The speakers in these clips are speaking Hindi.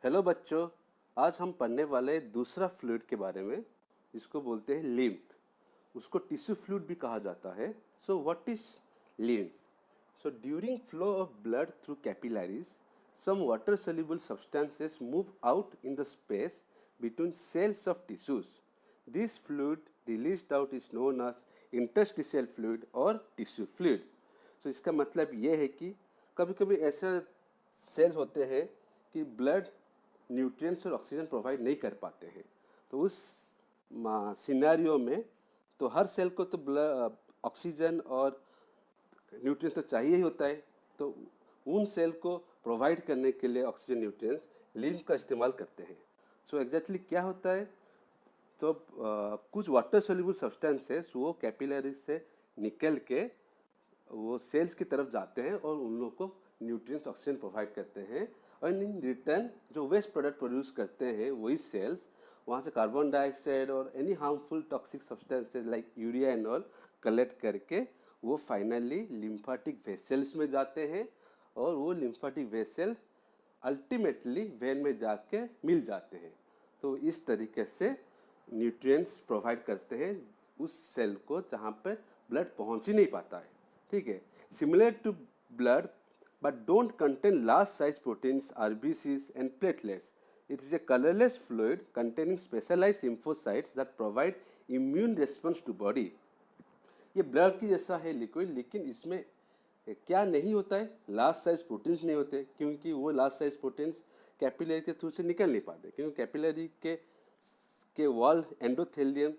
हेलो बच्चों, आज हम पढ़ने वाले दूसरा फ्लूइड के बारे में जिसको बोलते हैं लिम्फ। उसको टिश्यू फ्लूइड भी कहा जाता है। So what is lymph? So during flow of blood through capillaries, some water soluble substances move out in the space between cells of tissues. This fluid released out is known as interstitial fluid or tissue fluid. So इसका मतलब ये है कि कभी कभी ऐसे सेल्स होते हैं कि ब्लड न्यूट्रिएंट्स और ऑक्सीजन प्रोवाइड नहीं कर पाते हैं। तो उस सिनेरियो में तो हर सेल को तो ब्लड ऑक्सीजन और न्यूट्रिएंट्स तो चाहिए ही होता है। तो उन सेल को प्रोवाइड करने के लिए ऑक्सीजन न्यूट्रिएंट्स लिम्फ का इस्तेमाल करते हैं। सो एग्जैक्टली क्या होता है? तो कुछ वाटर सोल्यूबल सब्सटेंसेस वो कैपिलरी से निकल के वो सेल्स की तरफ जाते हैं और उन लोगों को न्यूट्रिएंट्स ऑक्सीजन प्रोवाइड करते हैं। और इन रिटर्न जो वेस्ट प्रोडक्ट प्रोड्यूस करते हैं वही सेल्स वहाँ से कार्बन डाइऑक्साइड और any harmful toxic substances like urea and all collect करके वो फाइनली लिम्फेटिक वेसल्स में जाते हैं और वो लिम्फेटिक वेसल अल्टीमेटली वेन में जाके मिल जाते हैं। तो इस तरीके से न्यूट्रिएंट्स प्रोवाइड करते हैं उस सेल को जहाँ पर ब्लड पहुँच ही नहीं पाता है। ठीक है, similar to blood but don't contain large size proteins, RBCs and platelets. It is a colorless fluid containing specialized lymphocytes that provide immune response to body. ये ब्लड की जैसा है लिक्विड, लेकिन इसमें क्या नहीं होता है? लार्ज साइज प्रोटीन्स नहीं होते, क्योंकि वो लार्ज साइज प्रोटीन्स कैपिलरी के थ्रू से निकल नहीं पाते, क्योंकि कैपिलरी के वॉल एंडोथेलियम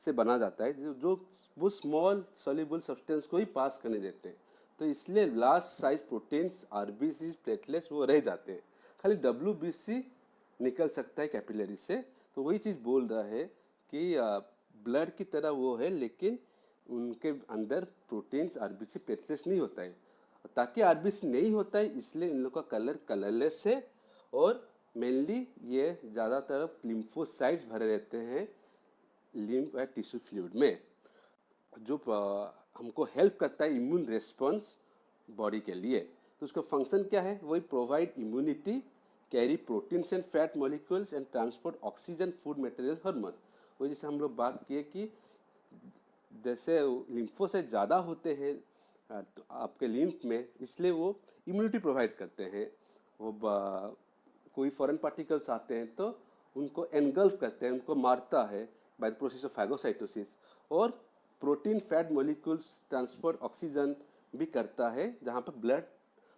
से बना जाता है जो वो स्मॉल सॉल्युबल सब्सटेंस को ही पास करने देते हैं। तो इसलिए large size proteins, RBC, platelets वो रह जाते हैं। खाली डब्ल्यूबीसी निकल सकता है कैपिलरी से। तो वही चीज़ बोल रहा है कि ब्लड की तरह वो है, लेकिन उनके अंदर प्रोटीन्स, आरबीसी, प्लेटलेट्स नहीं होता है। ताकि आरबीसी नहीं होता है इसलिए इन लोगों का कलर कलरलेस है और मेनली ये ज़्यादातर लिम्फोसाइट्स भरे रहते हैं लिम्फ या टिश्यू फ्लूइड में, जो हमको हेल्प करता है इम्यून रेस्पॉन्स बॉडी के लिए। तो उसका फंक्शन क्या है? वही provide immunity, carry proteins and fat molecules and transport oxygen, food material, hormone. वही जैसे हम लोग बात किए कि जैसे लिम्फोसाइट ज़्यादा होते हैं तो आपके लिम्फ में, इसलिए वो इम्यूनिटी प्रोवाइड करते हैं। वो कोई फॉरेन पार्टिकल्स आते हैं तो उनको एनगल्फ करते हैं, उनको मारता है by the process of phagocytosis. और protein, fat molecules transport oxygen भी करता है जहाँ पर ब्लड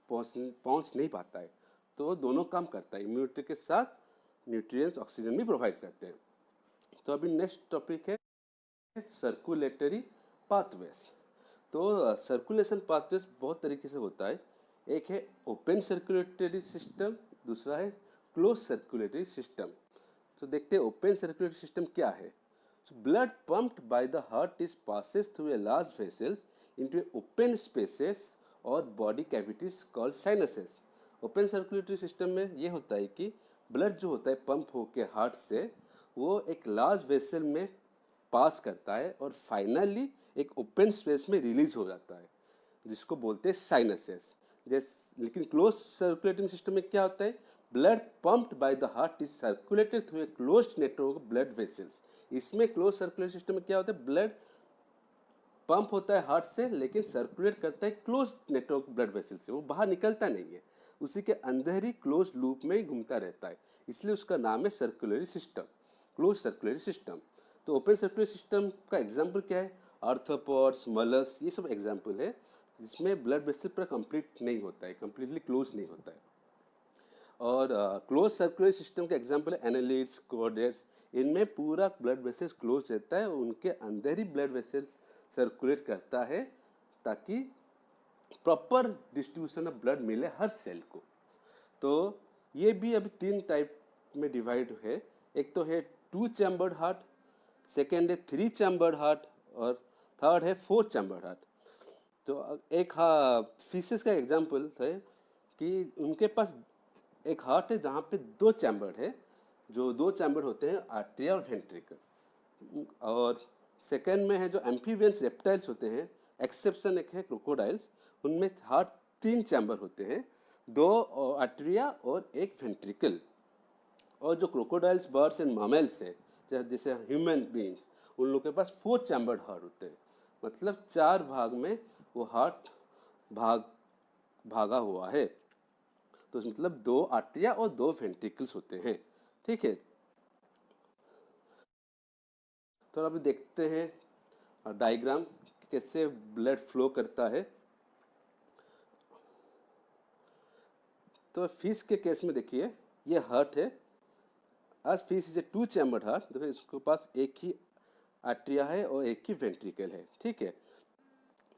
पहुँच नहीं पाता है। तो दोनों काम करता है, इम्यूनिटी के साथ न्यूट्रिएंट्स, ऑक्सीजन भी प्रोवाइड करते हैं। तो अभी नेक्स्ट टॉपिक है सर्कुलेटरी पाथवेज। तो सर्कुलेशन पाथवेज बहुत तरीके से होता है। एक है ओपन सर्कुलेटरी सिस्टम, दूसरा है क्लोज सर्कुलेटरी सिस्टम। तो देखते हैं ओपन सर्कुलेटरी सिस्टम क्या है। So blood pumped by the heart is passes through a large vessels into open spaces और body cavities called sinuses. Open circulatory system में ये होता है कि ब्लड जो होता है पंप होके हार्ट से वो एक लार्ज वेसल में पास करता है और फाइनली एक ओपन स्पेस में रिलीज हो जाता है, जिसको बोलते हैं साइनसेस। लेकिन क्लोज सर्कुलेटिंग सिस्टम में क्या होता है? Blood pumped by the heart is circulated through a closed network of blood vessels. इसमें क्लोज सर्कुलेशन सिस्टम में क्या होता है? ब्लड पंप होता है हार्ट से, लेकिन सर्कुलेट करता है क्लोज नेटवर्क ब्लड वेसल से, वो बाहर निकलता नहीं है, उसी के अंदर ही क्लोज लूप में ही घूमता रहता है, इसलिए उसका नाम है सर्कुलरी सिस्टम, क्लोज सर्कुलरी सिस्टम। तो ओपन सर्कुलरी सिस्टम का एग्जाम्पल क्या है? आर्थ्रोपॉड्स, मलस, ये सब एग्जाम्पल है जिसमें ब्लड वेसल पूरा कंप्लीट नहीं होता है, कंप्लीटली क्लोज नहीं होता है। और क्लोज सर्कुलरी सिस्टम के एग्जाम्पल है एनालिड्स, कोर्डेट्स। इनमें पूरा ब्लड वेसल्स क्लोज रहता है, उनके अंदर ही ब्लड वेसल्स सर्कुलेट करता है ताकि प्रॉपर डिस्ट्रीब्यूशन ऑफ ब्लड मिले हर सेल को। तो ये भी अभी 3 टाइप में डिवाइड है। एक तो है 2 चैम्बर्ड हार्ट, सेकेंड है 3 चैम्बर्ड हार्ट और थर्ड है 4 चैम्बर्ड हार्ट। तो एक फिशेस का एग्जाम्पल है कि उनके पास एक हार्ट है जहाँ पे 2 चैम्बर है, जो 2 चैम्बर होते हैं आर्टरिया और वेंट्रिकल। और सेकेंड में है जो एम्फीबियंस रेप्टाइल्स होते हैं, एक्सेप्शन एक है क्रोकोडाइल्स, उनमें हार्ट 3 चैम्बर होते हैं, 2 आर्टरिया और 1 वेंट्रिकल। और जो क्रोकोडाइल्स, बर्ड्स एंड मैमल्स है, जैसे ह्यूमन बींग्स, उन लोगों के पास 4 चैम्बर्ड हार्ट होते हैं, मतलब 4 भाग में वो हार्ट भागा हुआ है। तो मतलब 2 आर्टरिया और 2 वेंट्रिकल्स होते हैं, ठीक है। तो अभी देखते हैं डायग्राम कैसे ब्लड फ्लो करता है। तो फिश के केस में देखिए, ये हार्ट है। आज fish is a 2 chambered heart, देखो इसके पास एक ही आर्टरिया है और एक ही वेंट्रिकल है, ठीक है।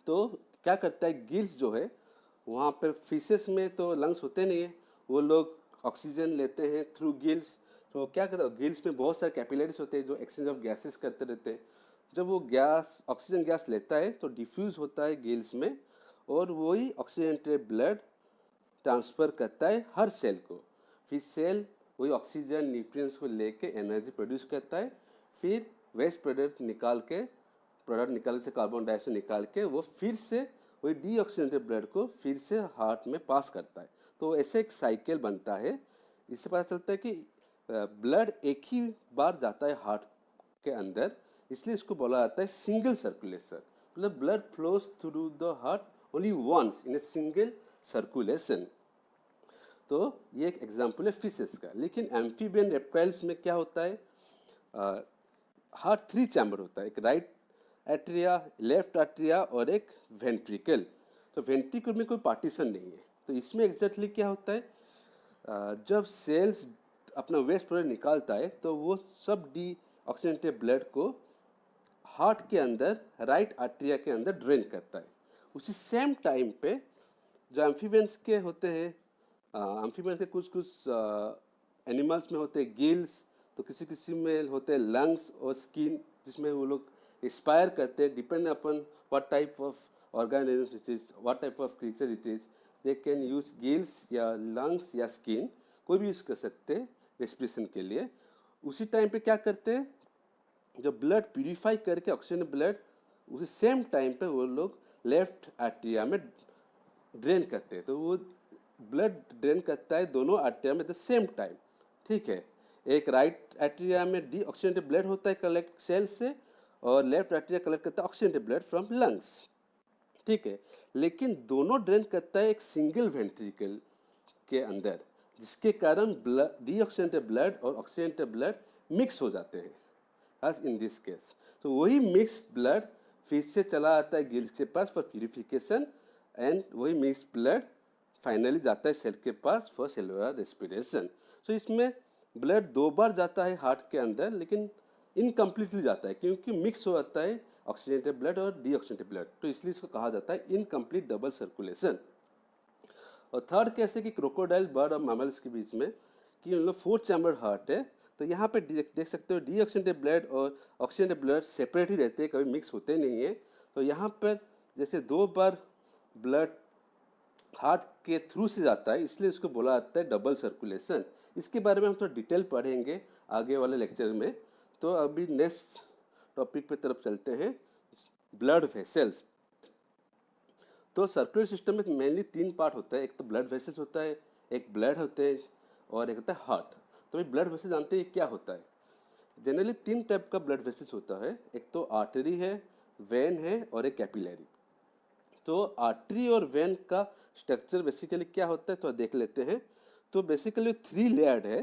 तो क्या करता है, गिल्स जो है, वहाँ पर फिशेस में तो लंग्स होते नहीं है, वो लोग ऑक्सीजन लेते हैं थ्रू गिल्स। तो क्या करता है, गिल्स में बहुत सारे कैपिलरीज होते हैं जो एक्सचेंज ऑफ गैसेस करते रहते हैं। जब वो गैस, ऑक्सीजन गैस लेता है तो डिफ्यूज होता है गिल्स में, और वही ऑक्सीजनेटेड ब्लड ट्रांसफ़र करता है हर सेल को। फिर सेल वही ऑक्सीजन न्यूट्रिएंट्स को लेके एनर्जी प्रोड्यूस करता है, फिर वेस्ट प्रोडक्ट निकाल से कार्बन डाइऑक्साइड निकाल के वो फिर से वही डीऑक्सीजनेटेड ब्लड को फिर से हार्ट में पास करता है। तो ऐसे एक साइकिल बनता है। इससे पता चलता है कि ब्लड एक ही बार जाता है हार्ट के अंदर, इसलिए इसको बोला जाता है सिंगल सर्कुलेशन। मतलब blood flows through the heart only once in a single circulation. तो ये एक एग्जाम्पल है फिशेस का। लेकिन एम्फीबियन रेप्टाइल्स में क्या होता है, हार्ट 3 चैम्बर होता है, एक राइट एट्रिया, लेफ्ट एट्रिया और एक वेंट्रिकल। तो वेंट्रिकल में कोई पार्टीशन नहीं है। तो इसमें एग्जैक्टली क्या होता है, जब सेल्स अपना वेस्ट प्रोडक्ट निकालता है तो वो सब डी ऑक्सीजनेटेड ब्लड को हार्ट के अंदर, राइट आर्टरिया के अंदर ड्रेन करता है। उसी सेम टाइम पे जो एम्फीबियंस के होते हैं, एम्फीबियंस के कुछ कुछ एनिमल्स में होते हैं गिल्स, तो किसी किसी में होते हैं लंग्स और स्किन, जिसमें वो लोग एक्सपायर करते हैं। Depend upon what type of organism it is, what type of creature it is, they can use gills या लंग्स या स्किन, कोई भी यूज़ कर सकते हैं रेस्पिरेशन के लिए। उसी टाइम पे क्या करते हैं, जब ब्लड प्यूरिफाई करके ऑक्सीजन ब्लड, उसी सेम टाइम पे वो लोग लेफ्ट आर्टरिया में ड्रेन करते हैं। तो वो ब्लड ड्रेन करता है दोनों आर्टरिया में द सेम टाइम, ठीक है। एक राइट आर्टरिया में डी ऑक्सीजनेटेड ब्लड होता है कलेक्ट सेल से, और लेफ्ट आर्टरिया कलेक्ट करता है ऑक्सीजनेटेड ब्लड फ्रॉम लंग्स, ठीक है। लेकिन दोनों ड्रेन करता है एक सिंगल वेंट्रिकल के अंदर, जिसके कारण डी ऑक्सीजनेटेड ब्लड और ऑक्सीजनेटेड ब्लड मिक्स हो जाते हैं, as in this case। तो वही मिक्स्ड ब्लड फिर से चला आता है गिल्स के पास फॉर प्यूरिफिकेशन, एंड वही मिक्स्ड ब्लड फाइनली जाता है सेल के पास फॉर सेलुलर रेस्पिरेशन। सो इसमें ब्लड 2 बार जाता है हार्ट के अंदर, लेकिन इनकम्प्लीटली जाता है क्योंकि मिक्स हो जाता है ऑक्सीजनेटेड ब्लड और डीऑक्सीजनेटेड ब्लड। तो इसलिए इसको कहा जाता है इनकम्प्लीट डबल सर्कुलेशन। और थर्ड केस है कि क्रोकोडाइल, बर्ड और मैमल्स के बीच में कि उन लोग 4 चैम्बर हार्ट है। तो यहाँ पे देख सकते हो डीऑक्सीजनेटेड ब्लड और ऑक्सीजनेटेड ब्लड सेपरेट ही रहते हैं, कभी मिक्स होते नहीं है। तो यहाँ पर जैसे 2 बार ब्लड हार्ट के थ्रू से जाता है, इसलिए इसको बोला जाता है डबल सर्कुलेशन। इसके बारे में हम थोड़ा डिटेल पढ़ेंगे आगे वाले लेक्चर में। तो अभी नेक्स्ट टॉपिक पे तरफ चलते हैं, ब्लड वेसल्स। तो सर्कुलर सिस्टम में मेनली 3 पार्ट होता है, एक तो ब्लड वेसल्स होता है, एक ब्लड होते हैं और एक होता है हार्ट। तो भाई ब्लड वेसल जानते हैं क्या होता है। जनरली 3 टाइप का ब्लड वेसल्स होता है, एक तो आर्टरी है, वेन है और एक कैपिलरी। तो आर्टरी और वेन का स्ट्रक्चर बेसिकली क्या होता है तो देख लेते हैं। तो बेसिकली 3 लेयर्ड है।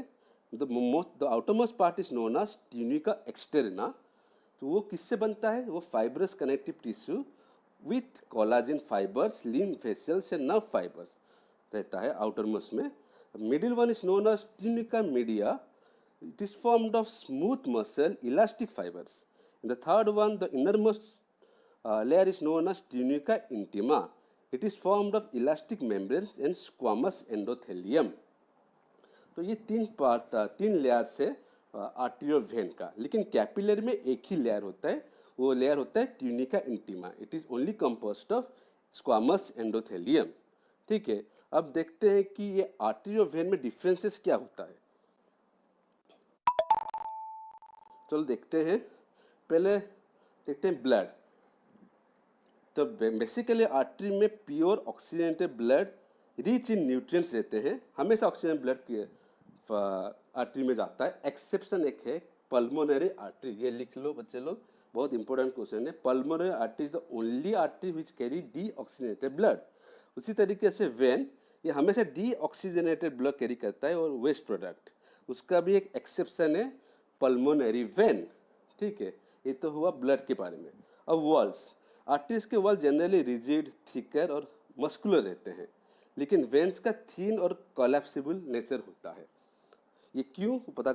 The outermost part is known as tunica externa. तो वो किससे बनता है, वो fibrous connective tissue with collagen fibres, lymph vessels and nerve fibres रहता है आउटरमोस्ट में। Middle one is known as tunica media, it is formed of smooth muscle elastic fibers. In the third one, the innermost layer is known as tunica intima. It is formed of elastic membranes and squamous endothelium. तो ये 3 लेयर्स है आर्टरी और वेन का। लेकिन कैपिलरी में एक ही लेयर होता है, वो लेयर होता है tunica intima. It is only composed of squamous endothelium, ठीक है। अब देखते हैं कि ये आर्टरी और वेन में डिफरेंसेस क्या होता है। चलो देखते हैं, पहले देखते हैं ब्लड। तो बेसिकली आर्टरी में pure oxygenated blood rich in nutrients रहते हैं। हमेशा ऑक्सीजन ब्लड की आर्टरी में जाता है। एक्सेप्शन एक है पल्मोनरी आर्टरी, ये लिख लो बच्चे लोग, बहुत इंपॉर्टेंट क्वेश्चन है। Pulmonary artery is the only artery which carry deoxygenated blood. उसी तरीके से वेन, ये हमेशा डीऑक्सीजनेटेड ब्लड कैरी करता है और वेस्ट प्रोडक्ट, उसका भी एक एक्सेप्शन है पल्मोनरी वेन, ठीक है। ये तो हुआ ब्लड के बारे में। अब वॉल्स, आर्टरीज के वॉल जनरली रिजिड, थिकर और मस्कुलर रहते हैं, लेकिन वेन्स का थीन और कोलैप्सिबल नेचर होता है। ये क्यों पता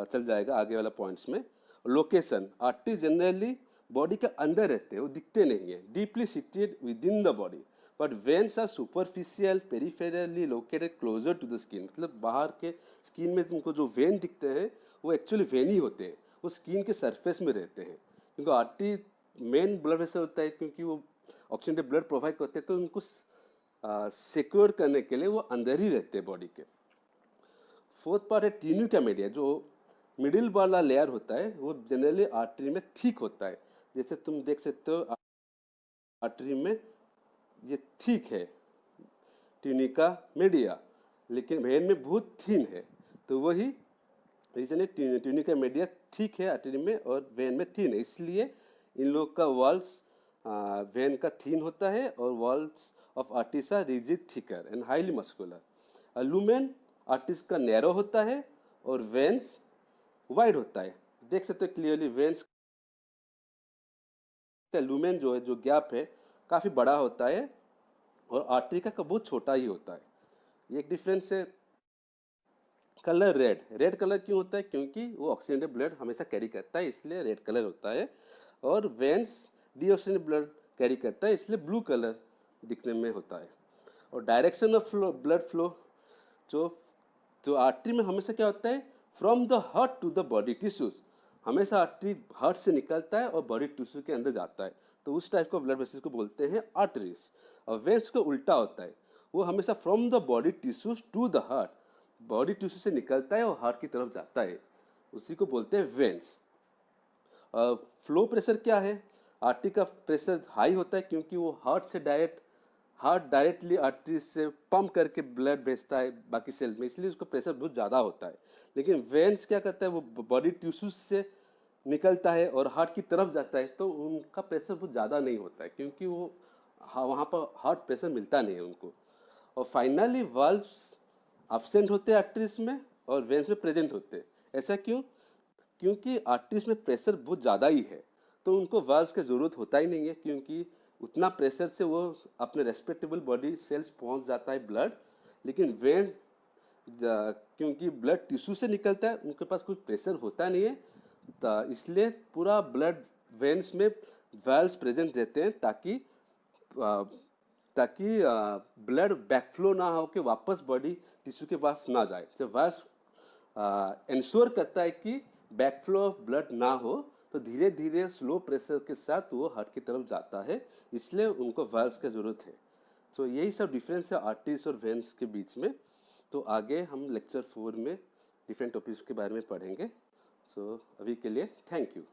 चल जाएगा आगे वाला पॉइंट्स में। लोकेशन, आर्टरी जनरली बॉडी के अंदर रहते हैं, वो दिखते नहीं है, deeply seated within the body, but veins are superficial peripherally located closer to the skin. मतलब बाहर के स्किन में तुमको जो वेन दिखते हैं वो एक्चुअली वेन ही होते हैं, वो स्किन के सरफेस में रहते हैं। क्योंकि आर्टरी मेन ब्लड वेसल होता है, क्योंकि वो ऑक्सीजन ब्लड प्रोवाइड करते हैं, तो उनको सिक्योर करने के लिए वो अंदर ही रहते हैं बॉडी के। फोर्थ पार्ट है ट्यूनिका मीडिया, जो मिडिल वाला लेयर होता है वो जनरली आर्टरी में थिक होता है। जैसे तुम देख सकते हो आर्टरी में ये थिक है ट्यूनिका मीडिया, लेकिन वेन में बहुत थिन है, तो वही रीजन है ट्यूनिका मीडिया थिक है आर्टरी में और वेन में थिन है, इसलिए इन लोग का वॉल्स वेन का थिन होता है और walls of arteries are rigid, thicker and highly muscular. Lumen arteries का नैरो होता है और वेन्स वाइड होता है। देख सकते हो क्लियरली वेन्स का लुमेन जो है, जो गैप है, काफ़ी बड़ा होता है और आर्टरी का बहुत छोटा ही होता है। ये एक डिफरेंस है। कलर रेड, रेड कलर क्यों होता है? क्योंकि वो ऑक्सीजनेटेड ब्लड हमेशा कैरी करता है, इसलिए रेड कलर होता है। और वेन्स डीऑक्सीजनेटेड ब्लड कैरी करता है, इसलिए ब्लू कलर दिखने में होता है। और direction of flow, blood flow, जो आर्टरी में हमेशा क्या होता है, from the heart to the body tissues, हमेशा आर्टरी हार्ट से निकलता है और बॉडी टिश्यू के अंदर जाता है, तो उस टाइप का ब्लड वेसल्स को बोलते हैं आर्टरीज। और वेन्स को उल्टा होता है, वो हमेशा from the body tissues to the heart, body tissue से निकलता है और हार्ट की तरफ जाता है, उसी को बोलते हैं वेन्स। फ्लो प्रेशर क्या है? आर्टरी का प्रेशर हाई होता है क्योंकि वो हार्ट डायरेक्टली आर्टरी से पंप करके ब्लड भेजता है बाकी सेल में, इसलिए उसका प्रेशर बहुत ज़्यादा होता है। लेकिन वेन्स क्या करता है, वो बॉडी टिश्यूज से निकलता है और हार्ट की तरफ जाता है, तो उनका प्रेशर बहुत ज़्यादा नहीं होता है, क्योंकि वो वहाँ पर हार्ट प्रेशर मिलता नहीं है उनको। और फाइनली वाल्व्स एब्सेंट होते हैं आर्टरीज में और वेन्स में प्रेजेंट होते हैं। ऐसा क्यों? क्योंकि आर्टरीज में प्रेशर बहुत ज़्यादा ही है, तो उनको वाल्व्स की ज़रूरत होता ही नहीं है, क्योंकि उतना प्रेशर से वो अपने रेस्पेक्टेबल बॉडी सेल्स पहुंच जाता है ब्लड। लेकिन वेन्स क्योंकि ब्लड टिश्यू से निकलता है, उनके पास कुछ प्रेशर होता नहीं है, तो इसलिए पूरा ब्लड वेन्स में वाल्व्स प्रेजेंट रहते हैं, ताकि ब्लड बैकफ्लो ना हो के वापस बॉडी टिश्यू के पास ना जाए। जब वाल्व्स इंश्योर करता है कि बैकफ्लो ऑफ ब्लड ना हो, तो धीरे धीरे स्लो प्रेशर के साथ वो हार्ट की तरफ जाता है, इसलिए उनको वाल्व्स की ज़रूरत है। तो यही सब डिफरेंस है आर्टरीज और वेन्स के बीच में। तो आगे हम लेक्चर 4 में डिफरेंट टॉपिक्स के बारे में पढ़ेंगे। सो अभी के लिए थैंक यू।